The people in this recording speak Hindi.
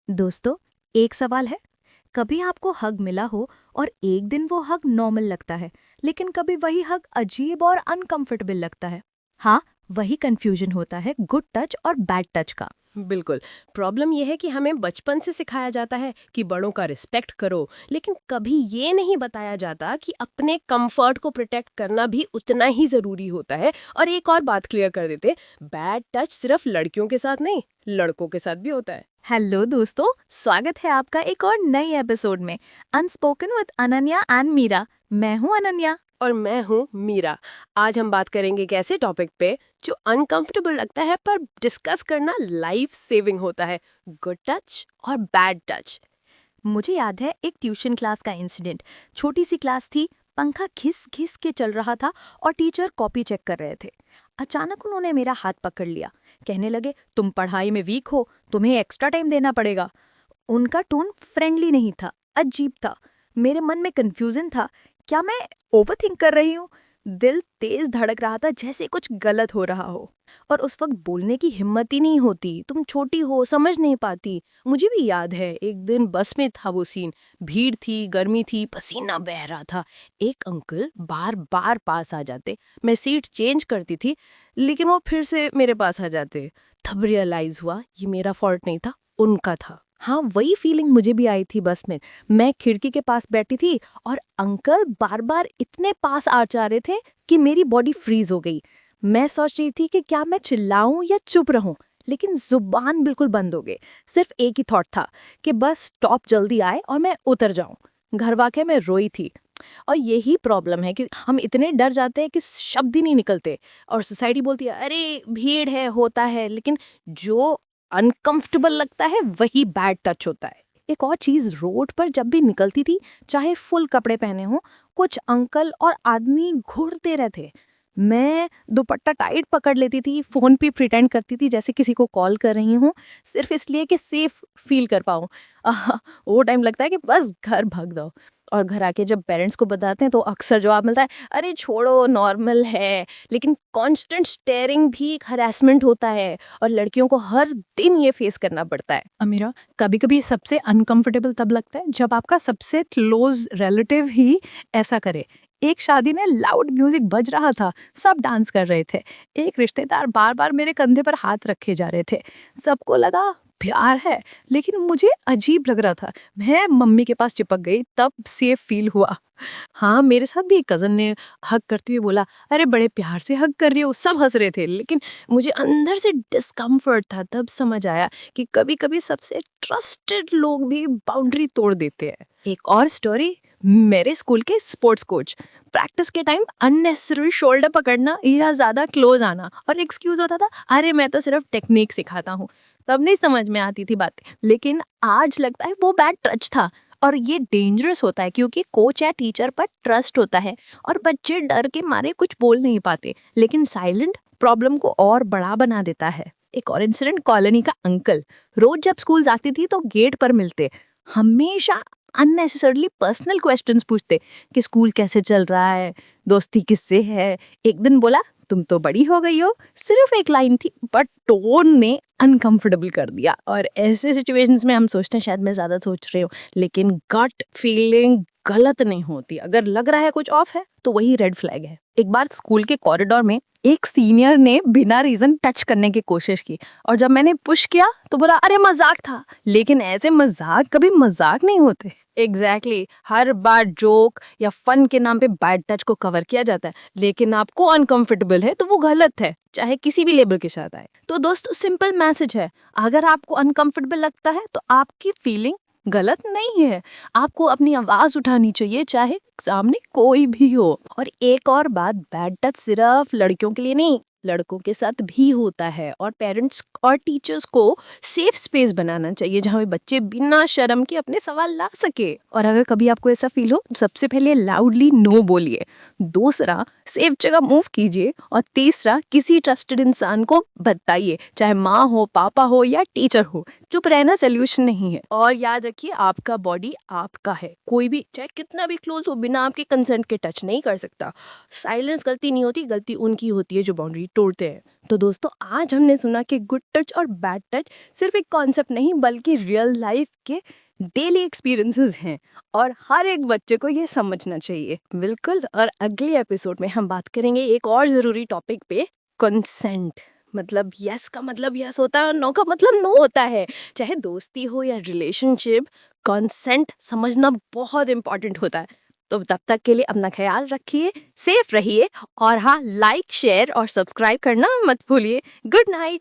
दोस्तों, एक सवाल है। कभी आपको हग मिला हो और एक दिन वो हग नॉर्मल लगता है, लेकिन कभी वही हग अजीब और अनकंफर्टेबल लगता है। हाँ, वही कंफ्यूजन होता है गुड टच और बैड टच का। बिल्कुल। प्रॉब्लम यह है कि हमें बचपन से सिखाया जाता है कि बड़ों का रिस्पेक्ट करो, लेकिन कभी ये नहीं बताया जाता कि अपने कंफर्ट को प्रोटेक्ट करना भी उतना ही जरूरी होता है। और एक और बात क्लियर कर देते, बैड टच सिर्फ लड़कियों के साथ नहीं, लड़कों के साथ भी होता है। हेलो दोस्तों, स्वागत है आपका एक और नए एपिसोड में unspoken with Ananya and Meera. मैं हूँ अनन्या। और मैं हूँ मीरा। आज हम बात करेंगे एक ऐसे टॉपिक पे जो अनकंफर्टेबल लगता है पर डिस्कस करना लाइफ सेविंग होता है, गुड टच और बैड टच। मुझे याद है एक ट्यूशन क्लास का इंसिडेंट। छोटी सी क्लास थी, पंखा घिस घिस के चल रहा था और टीचर कॉपी चेक कर रहे थे। अचानक उन्होंने मेरा हाथ पकड़ लिया। कहने लगे, तुम पढ़ाई में वीक हो, तुम्हें एक्स्ट्रा टाइम देना पड़ेगा। उनका टोन फ्रेंडली नहीं था, अजीब था। मेरे मन में कंफ्यूजन था, क्या मैं ओवरथिंक कर रही हूँ? दिल तेज धड़क रहा था, जैसे कुछ गलत हो रहा हो। और उस वक्त बोलने की हिम्मत ही नहीं होती, तुम छोटी हो, समझ नहीं पाती। मुझे भी याद है, एक दिन बस में था वो सीन। भीड़ थी, गर्मी थी, पसीना बह रहा था। एक अंकल बार बार पास आ जाते। मैं सीट चेंज करती थी, लेकिन वो फिर से मेरे पास आ जाते। तब रियलाइज हुआ ये मेरा फॉल्ट नहीं था, उनका था। हाँ, वही फीलिंग मुझे भी आई थी बस में। मैं खिड़की के पास बैठी थी और अंकल बार बार इतने पास आ जा रहे थे कि मेरी बॉडी फ्रीज हो गई। मैं सोच रही थी कि क्या मैं चिल्लाऊं या चुप रहूं, लेकिन जुबान बिल्कुल बंद हो गई। सिर्फ एक ही थॉट था कि बस स्टॉप जल्दी आए और मैं उतर जाऊं। घर वाक़ई में रोई थी। और यही प्रॉब्लम है कि हम इतने डर जाते हैं कि शब्द ही नहीं निकलते। और सोसाइटी बोलती है, अरे भीड़ है, होता है, लेकिन जो अनकंफर्टेबल लगता है वही बैड टच होता है। एक और चीज, रोड पर जब भी निकलती थी, चाहे फुल कपड़े पहने हो, कुछ अंकल और आदमी घूरते रहते। मैं दुपट्टा टाइट पकड़ लेती थी, फोन पे प्रिटेंड करती थी जैसे किसी को कॉल कर रही हूँ, सिर्फ इसलिए कि सेफ फील कर पाऊँ। वो टाइम लगता है कि बस घर भाग दो। और घर आके जब पेरेंट्स को बताते हैं तो अक्सर जवाब मिलता है, अरे छोड़ो, नॉर्मल है। लेकिन कांस्टेंट स्टेयरिंग भी एक हरासमेंट होता है और लड़कियों को हर दिन ये फेस करना पड़ता है। अमीरा, कभी कभी सबसे अनकंफर्टेबल तब लगता है जब आपका सबसे क्लोज रिलेटिव ही ऐसा करे। एक शादी में लाउड म्यूजिक बज रहा था, सब डांस कर रहे थे। एक रिश्तेदार बार बार मेरे कंधे पर हाथ रखे जा रहे थे। सबको लगा प्यार है, लेकिन मुझे अजीब लग रहा था। मैं मम्मी के पास चिपक गई, तब सेफ फील हुआ। हाँ, मेरे साथ भी एक कजन ने हग करते हुए बोला, अरे बड़े प्यार से हग कर रही हो। सब हंस रहे थे, लेकिन मुझे अंदर से डिस्कम्फर्ट था। तब समझ आया कि कभी कभी सबसे ट्रस्टेड लोग भी बाउंड्री तोड़ देते हैं। एक और स्टोरी, मेरे स्कूल के स्पोर्ट्स कोच, प्रैक्टिस के टाइम अननेसेसरी शोल्डर पकड़ना या ज्यादा क्लोज आना, और एक्सक्यूज होता था, अरे मैं तो सिर्फ टेक्निक सिखाता हूँ। तब नहीं समझ में आती थी बातें, लेकिन आज लगता है वो बैड टच था। और ये डेंजरस होता है क्योंकि कोच या टीचर पर ट्रस्ट होता है और बच्चे डर के मारे कुछ बोल नहीं पाते, लेकिन साइलेंट प्रॉब्लम को और बड़ा बना देता है। एक और इंसिडेंट, कॉलोनी का अंकल रोज जब स्कूल जाती थी तो गेट पर मिलते। हमेशा अननेसेसरली पर्सनल क्वेश्चंस पूछते कि स्कूल कैसे चल रहा है, दोस्ती किससे है। एक दिन बोला, तुम तो बड़ी हो गई हो। सिर्फ एक लाइन थी, बट टोन ने अनकंफर्टेबल कर दिया। और ऐसे सिचुएशंस में हम सोचते हैं शायद मैं ज्यादा सोच रही हूँ, लेकिन गट फीलिंग गलत नहीं होती। अगर लग रहा है कुछ ऑफ है तो वही रेड फ्लैग है। एक बार स्कूल के कॉरिडोर में एक सीनियर ने बिना रीजन टच करने की कोशिश की, और जब मैंने पुश किया तो बोला, अरे मजाक था। लेकिन ऐसे मजाक कभी मजाक नहीं होते। एग्जैक्टली हर बार जोक या फन के नाम पे बैड टच को कवर किया जाता है, लेकिन आपको अनकंफर्टेबल है तो वो गलत है, चाहे किसी भी लेबल के साथ आए। तो दोस्तों, सिंपल मैसेज है, अगर आपको अनकंफर्टेबल लगता है तो आपकी फीलिंग गलत नहीं है। आपको अपनी आवाज उठानी चाहिए, चाहे सामने कोई भी हो। और एक और बात, बैड टच सिर्फ लड़कियों के लिए नहीं, लड़कों के साथ भी होता है। और पेरेंट्स और टीचर्स को सेफ स्पेस बनाना चाहिए जहाँ पे बच्चे बिना शर्म के अपने सवाल ला सके। और अगर कभी आपको ऐसा फील हो तो सबसे पहले लाउडली नो बोलिए, दूसरा सेफ जगह मूव कीजिए, और तीसरा किसी ट्रस्टेड इंसान को बताइए, चाहे माँ हो, पापा हो या टीचर हो। चुप रहना सोल्यूशन नहीं है। और याद रखिए, आपका बॉडी आपका है, कोई भी चाहे कितना भी क्लोज हो बिना आपके कंसेंट के टच नहीं कर सकता। साइलेंस गलती नहीं होती, गलती उनकी होती है जो बाउंड्री तोड़ते हैं। तो दोस्तों, आज हमने सुना कि गुड टच और बैड टच सिर्फ एक कॉन्सेप्ट नहीं बल्कि रियल लाइफ के डेली एक्सपीरियंसेस हैं और हर एक बच्चे को ये समझना चाहिए। बिल्कुल। और अगले एपिसोड में हम बात करेंगे एक और ज़रूरी टॉपिक पे, कंसेंट। मतलब यस का मतलब यस होता है और नो का मतलब नो होता है। चाहे दोस्ती हो या रिलेशनशिप, कंसेंट समझना बहुत इंपॉर्टेंट होता है। तो तब तक के लिए अपना ख्याल रखिए, सेफ रहिए और हाँ, लाइक शेयर और सब्सक्राइब करना मत भूलिए। Good night.